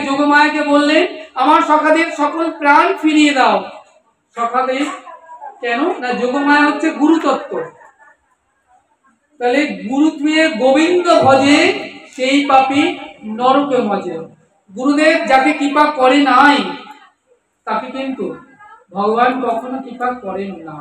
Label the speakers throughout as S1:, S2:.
S1: যোগমায়াকে বললেন আমার সখাদের সকল প্রাণ ফিরিয়ে দাও। সখাদের কেন না, যোগমায়া হচ্ছে গুরুতত্ত্ব। তাহলে গুরুত্বে গোবিন্দ ভজে সেই পাপী নরকে মজে। গুরুদেব যাকে কৃপা করে নাই তাকে কিন্তু ভগবান কখনো কৃপা করেন না,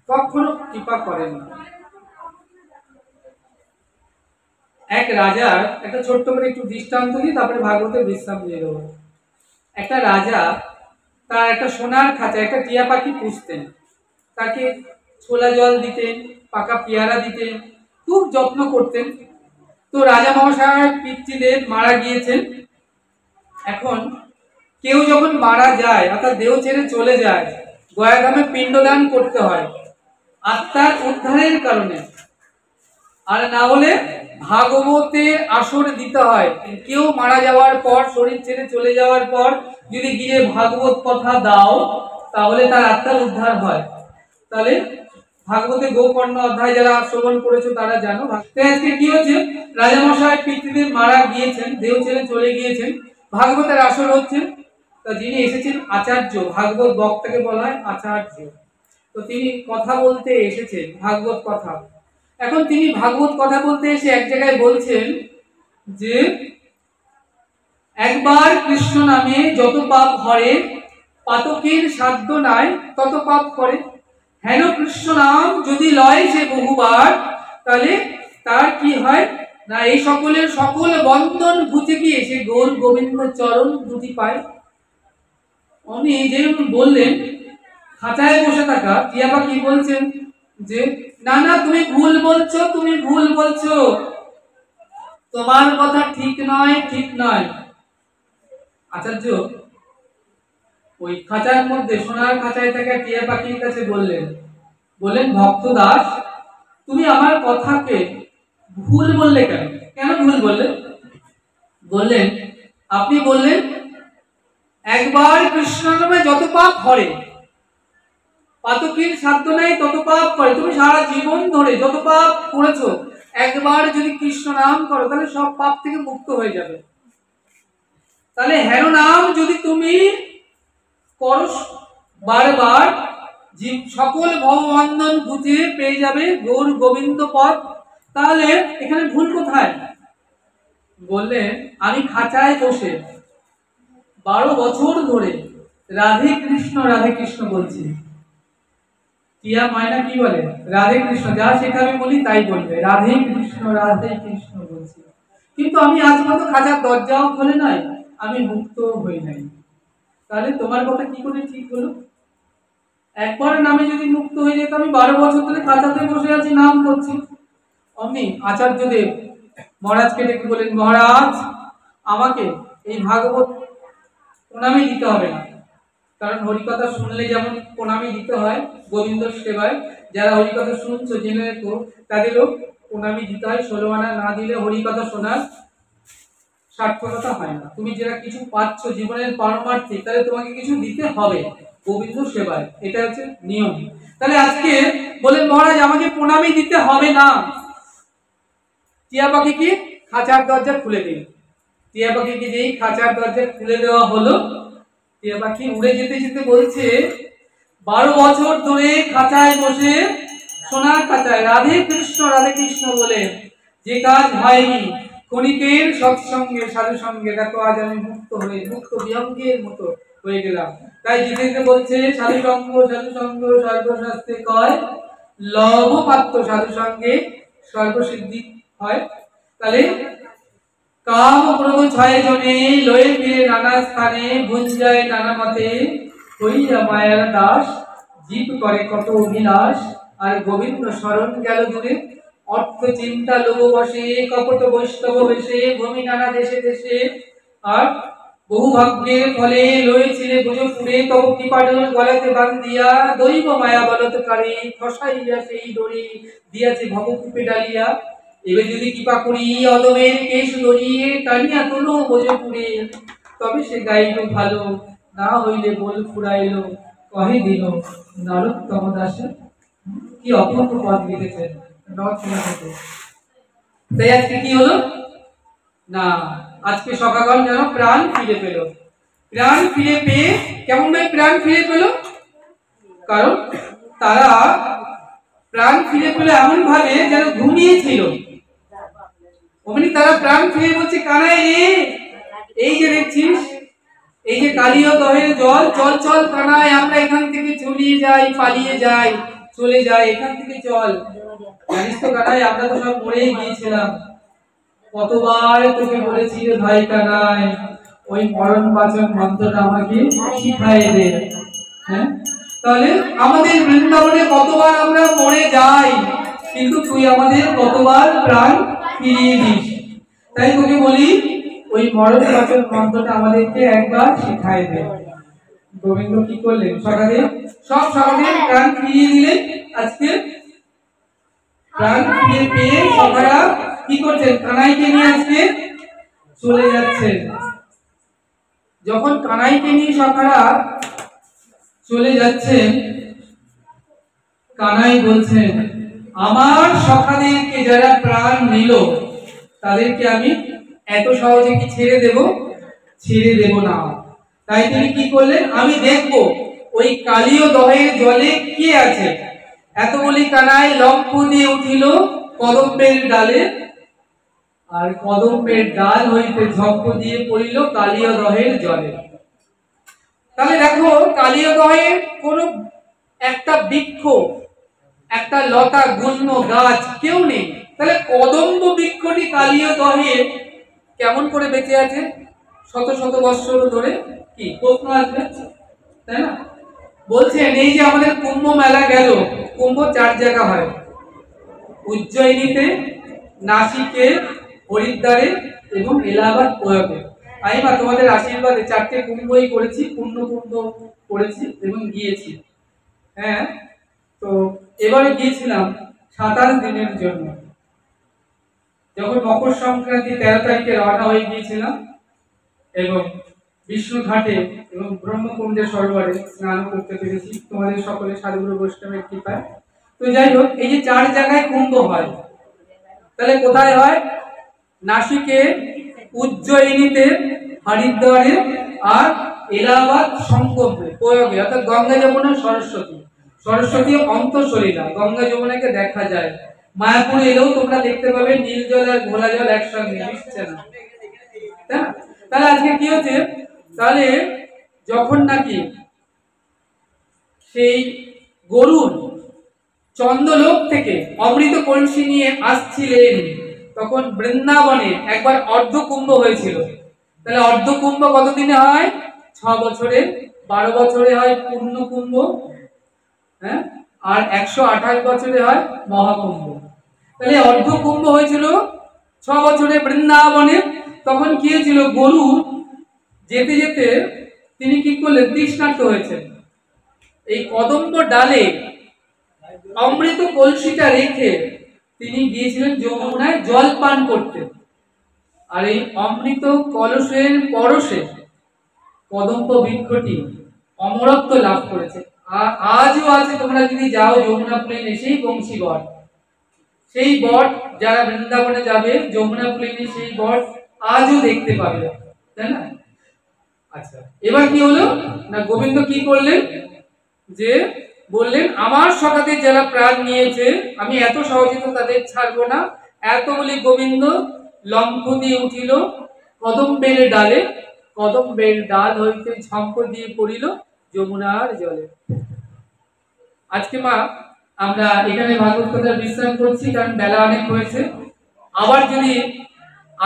S1: কখনো কৃপা করেন না। এক রাজার একটা ছোট্ট করে একটু দৃষ্টান্ত দিই, তারপরে ভাগবতের বিশ্রাম দিয়ে দেবো। একটা রাজা তার একটা সোনার খাঁচা একটা টিয়া পাখি পুষতেন। তাকে ছোলা জল দিতেন, পাকা পেয়ারা দিতেন, খুব যত্ন করতেন। তো রাজা মহাশয়ের পিতৃদেব মারা গিয়েছেন। এখন কেউ যখন মারা যায় অর্থাৎ দেহ ছেড়ে চলে যায়, গয়াধামে পিণ্ডদান করতে হয় আত্মার উদ্ধারের কারণে, আর না হলে ভাগবতের আসর দিতে হয়। কেউ মারা যাওয়ার পর, শরীর ছেড়ে চলে যাওয়ার পর যদি গিয়ে ভাগবত কথা দাও তাহলে তার আত্মার উদ্ধার হয়। তাহলে ভাগবতে গোকর্ণ অধ্যায় যারা শ্রবণ করেছো তারা জানো। আজকে কি হচ্ছে, রাজামশাই পিতৃদেব মারা গিয়েছেন, দেহ ছেড়ে চলে গিয়েছেন, ভাগবতের আসর হচ্ছে। তো যিনি এসেছেন আচার্য, ভাগবত বক্তাকে বলা হয় আচার্য। তো তিনি কথা বলতে এসেছেন ভাগবত কথা। এখন তিনি ভাগবত কথা বলতে এসে এক জায়গায় বলছেন যে একবার কৃষ্ণ নামে যত পাপ হরে, পাতকের সাধ্য নাই তত পাপ করে। হেন কৃষ্ণ নাম যদি লয় সে বহুবার, তাহলে তার কি হয় না, এই সকলের সকল বন্ধন ঘুচে গিয়ে সে গৌর গোবিন্দ চরণ দুটি পায়। উনি যেরকম বললেন, খাঁচায় বসে থাকা টিয়া পাখি বলছেন যে না না, তুমি ভুল বলছো, তুমি ভুল বলছো, তোমার কথা ঠিক নয়, ঠিক নয়। আচার্য ওই খাঁচার মধ্যে, সোনার খাঁচায় থাকা টিয়া পাখির কাছে বললেন ভক্ত দাস, তুমি আমার কথাকে ভুল বললে কেন? কেন ভুল বললে? বললেন আপনি বললেন একবার কৃষ্ণ নামে যত পাপ হরে, পাতকের সাধ্য নাই তত পাপ করে। তুমি সারা জীবন ধরে যত পাপ করেছো, একবার যদি কৃষ্ণ নাম করো তাহলে সব পাপ থেকে মুক্ত হয়ে যাবে। তাহলে হেন নাম যদি তুমি করো বারবার, সকল ভববন্ধন ঘুচে পেয়ে যাবে গৌর গোবিন্দ পদ। তাহলে এখানে ভুল কোথায়? বললেন আমি খাঁচায় বসে 12 বছর ধরে রাধে কৃষ্ণ বলছি। টিয়া মায়না কি বলে? রাধে কৃষ্ণ। যা শেখাবে বলি তাই বলবে, রাধে কৃষ্ণ বলছি। কিন্তু আমি আজ পর্যন্ত খাঁচার দরজাও খোলে নাই, আমি মুক্ত হই নাই। তাহলে তোমার কথা কি করে ঠিক হলো? একবার নামে যদি মুক্ত হয়ে যেত, আমি 12 বছর ধরে খাঁচাতে বসে আছি, নাম করছি। অমনি আচার্যদেব মহারাজকে ডেকে বলেন, মহারাজ আমাকে এই ভাগবত প্রণামী দিতে হবে না। কারণ হরিকথা শুনলে যেমন প্রণামী দিতে হয় গোবিন্দ সেবায়, যারা হরিকথা শুনছো জেনে রেখো, তাদেরও প্রণামী দিতে হয়। 16 আনা না দিলে হরিকথা শোনার সার্থকতা হয় না। তুমি যেটা কিছু পাচ্ছ জীবনের পারমার্থিক, তাহলে তোমাকে কিছু দিতে হবে গোবিন্দ সেবায়, এটা হচ্ছে নিয়ম। তাহলে আজকে বলেন মহারাজ আমাকে প্রণামী দিতে হবে না। টিয়া পাখিকে খাঁচার দরজা খুলে দিন। টিয়া পাখিকে যেই খাঁচার দরজা খুলে দেওয়া হলো, টিয়া পাখি উড়ে যেতে যেতে বলছে 12 বছর ধরে খাঁচায় বসে, সোনার খাঁচায় রাধে কৃষ্ণ বলে যে কাজ হয়নি, ক্ষণিকের সৎসঙ্গে সাধু সঙ্গে, দেখো আজ আমি মুক্ত বিহঙ্গের মতো হয়ে গেলাম। তাই যেতে বলছে সাধু সঙ্গ সর্বশাস্ত্রে কয়, লভ পাত্র সাধু সঙ্গে সর্বসিদ্ধি হয়। তাহলে কাম ক্রোধ ছয় জনে লয়ে ফিরে নানা স্থানে, ভুঞ্জায় নানা মতে হইয়া মায়ার দাস, জীব করে কত অভিলাষ, আর গোবিন্দ শরণ গেল দূরে। অর্থ চিন্তা লোভ বসে, কপট বৈষ্ণব বেশে, ভূমি নানা দেশে দেশে, আর বহু ভাগ্যের ফলে লয়েছিলে বুঝো পুরে, তব কৃপাডোর গলাতে বান্ধিয়া, দৈব মায়া বলৎকারে খসাইয়া সেই দড়ি দিয়াছে ভবকূপে ডালিয়া। এবার যদি কৃপা করি অদমের কেশ ধরিয়ে, টানিয়া তোলো বোঝপুরে, তবে সে গাইল ভালো, না হইলে বল ফুরাইল, কহে দিল নরোত্তম দাসে। কি অপূর্ব পদ লিখেছেন। তাই আজকে কি হলো? না, আজকে সকালবেলা যেন প্রাণ ফিরে পেল। প্রাণ ফিরে পেয়ে কেমন ভাবে প্রাণ ফিরে পেল? কারণ তারা প্রাণ ফিরে পেল এমন ভাবে যেন ঘুমিয়েছিল। অমনি তারা প্রাণ ফিরে বলছে, কানাই রে, এই যে দেখছিস, এই যে কালীয় দহের জল, চল চল কানাই, আমরা এখান থেকে চলিয়ে যাই, পালিয়ে যাই, চলে যাই, এখান থেকে চল। জানিস তো কানাই, আমরা তো সব মরেই গিয়েছিলাম। কতবার তোকে বলেছি রে ভাই কানাই, ওই মরণ পাচন মন্ত্রটা আমাকে শিখাইয়ে দে। হ্যাঁ, তাহলে আমাদের বৃন্দাবনে কতবার আমরা মরে যাই, কিন্তু তুই আমাদের কতবার প্রাণ ফিরিয়ে দিস। তাই তোকে বলি, ওই মরণ পাচন মন্ত্রটা আমাদেরকে একবার শিখাই দে। গোবিন্দ কি করলেন? সকালে সব সকালে প্রাণ ফিরিয়ে দিলেন। আজকে প্রাণ ফিরে পেয়ে সকারা কি করছেন? কানাইকে নিয়ে আজকে চলে যাচ্ছেন। যখন কানাইকে নিয়ে সকারা চলে যাচ্ছেন, কানাই বলছেন, আমার সখাদেরকে যারা প্রাণ নিল তাদেরকে আমি এত সহজে কি ছেড়ে দেব? ছেড়ে দেব না। তাই তিনি কি করলেন? আমি দেখব ওই কালীয় দহের জলে কে আছে। এত বলি কানাই লম্ফ দিয়ে উঠিল কদম্বের ডালে, আর কদম্বের ডাল হইতে ঝম্প দিয়ে পড়িল কালীয় দহের জলে। তাহলে দেখো, কালীয় দহের কোন একটা বৃক্ষ, একটা লতা, গুল্ম গাছ কেউ নেই। তাহলে কদম্ব বৃক্ষটি কালীয় দহে কেমন করে বেঁচে আছে শত শত বৎসর ধরে? কি প্রশ্ন আসবে, তাই না? বলছেন এই যে আমাদের কুম্ভ মেলা গেল, কুম্ভ 4 জায়গা হয়, উজ্জয়িনীতে, নাসিকে, হরিদ্বারে এবং এলাহাবাদ প্রয়াগে। আমি বা তোমাদের আশীর্বাদে 4টে কুম্ভই করেছি, পূর্ণ কুম্ভ করেছি এবং গিয়েছি। হ্যাঁ, তো এবারে গিয়েছিলাম 27 দিনের জন্য। যখন মকর সংক্রান্তি 13 তারিখে রওনা হয়ে গিয়েছিলাম এবং বিষ্ণু ঘাটে এবং ব্রহ্মকুণ্ডে সরোবরে স্নান করতে পেরেছি তোমাদের সকলে সাধুগুরু বৈষ্ণবের কৃপায়। তো যাই হোক, এই যে 4 জায়গায় কুম্ভ হয়, তাহলে কোথায় হয়? নাসিকে, উজ্জয়িনীতে, হরিদ্বারে আর এলাহাবাদ সংগমে, প্রয়াগে, অর্থাৎ গঙ্গা, যমুনা, সরস্বতী। সরস্বতী অন্তঃসলীলা, গঙ্গা যমুনাকে দেখা যায়। মায়াপুরে এলেও তোমরা দেখতে পাবে নীল জল আর ঘোলা জল একসঙ্গে মিশছে না, তাই না? তাহলে আজকে কি হচ্ছে? তাহলে যখন নাকি সেই গরুর চন্দ্রলোক থেকে অমৃত কলসি নিয়ে আসছিলেন, তখন বৃন্দাবনে একবার অর্ধকুম্ভ হয়েছিল। তাহলে অর্ধকুম্ভ কতদিনে হয়? 6 বছরে। 12 বছরে হয় পূর্ণ কুম্ভ, হ্যাঁ, আর 128 বছরে হয় মহাকুম্ভ। তাহলে অর্ধকুম্ভ হয়েছিল 6 বছরে বৃন্দাবনে। তখন কি হয়েছিল? গরু যেতে যেতে তিনি কি করলেন? তৃষ্ণার্ত হয়েছেন। এই কদম্ব ডালে অমৃত কলসিটা রেখে তিনি গিয়েছিলেন যমুনায় জল পান করতে। আর এই অমৃত কলসের পরশে কদম্ব বৃক্ষটি অমরত্ব লাভ করেছে। আজও আছে, তোমরা যদি যাও যমুনা প্লেনে, সেই বংশী বট, সেই বট যারা বৃন্দাবনে যাবে যমুনা প্লেনে, সেই বট আজও দেখতে পাবে, তাই না? আচ্ছা, এবার কি হলো না, গোবিন্দ কি করলেন? যে বললেন, আমার সখাতে যারা প্রাণ নিয়েছে আমি এত সহজে তো তাদের ছাড়বো না। এত বলি গোবিন্দ লম্ফ দিয়ে উঠিল কদম্বের ডালে, কদম্বের ডাল হইতে ঝম্প দিয়ে পড়িল যমুনার জলে। আজকে মা আমরা এখানে ভাগবত কথা বিশ্রাম করছি, কারণ বেলা অনেক হয়েছে। আবার যদি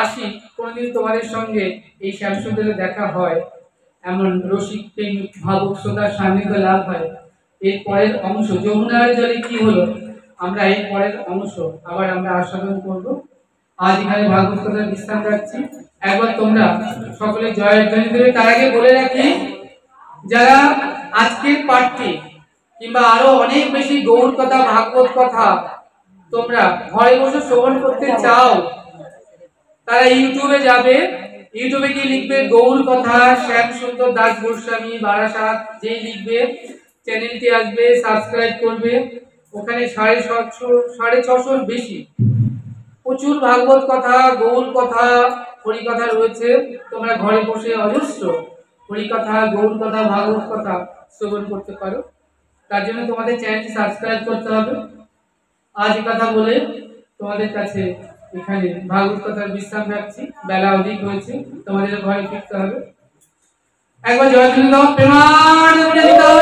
S1: আসি কোনদিন তোমাদের সঙ্গে এই শ্যামসুন্দরে দেখা হয়, এমন রসিক প্রেমিক ভাবুক শ্রোতার সান্নিধ্য লাভ হয়, এর পরের অংশ যমুনার জলে কি হলো, আমরা এর পরের অংশ আবার আমরা আস্বাদন করব। আজ এখানে ভাগবত কথা বিশ্রাম রাখছি। একবার তোমরা সকলে জয়ের ধ্বনি দেবে। তার আগে বলে রাখি, যারা আজকের পাঠটি কিংবা আরো অনেক বেশি গৌর কথা, ভাগবত কথা তোমরা ঘরে বসে শ্রবণ করতে চাও, তারা ইউটিউবে যাবে। ইউটিউবে কি লিখবে? গৌর কথা শ্যামসুন্দর দাস গোস্বামী বারাসাত, যেই লিখবে চ্যানেলটি আসবে, সাবস্ক্রাইব করবে। ওখানে 650 650 বেশি প্রচুর ভাগবত কথা, গৌর কথা, হরিকথা রয়েছে, তোমরা ঘরে বসে অজস্র হরিকথা, গৌর কথা, ভাগবত কথা শ্রবণ করতে পারো। তার জন্য তোমাদের চ্যানেলটি সাবস্ক্রাইব করতে হবে। আজ কথা বলে তোমাদের কাছে এখানে ভাগবত কথার বিশ্রাম রাখছি, বেলা অধিক হয়েছে, তোমাদের ঘরে ফিরতে হবে। একবার জয় জয় দাও, প্রেমানন্দে দাও।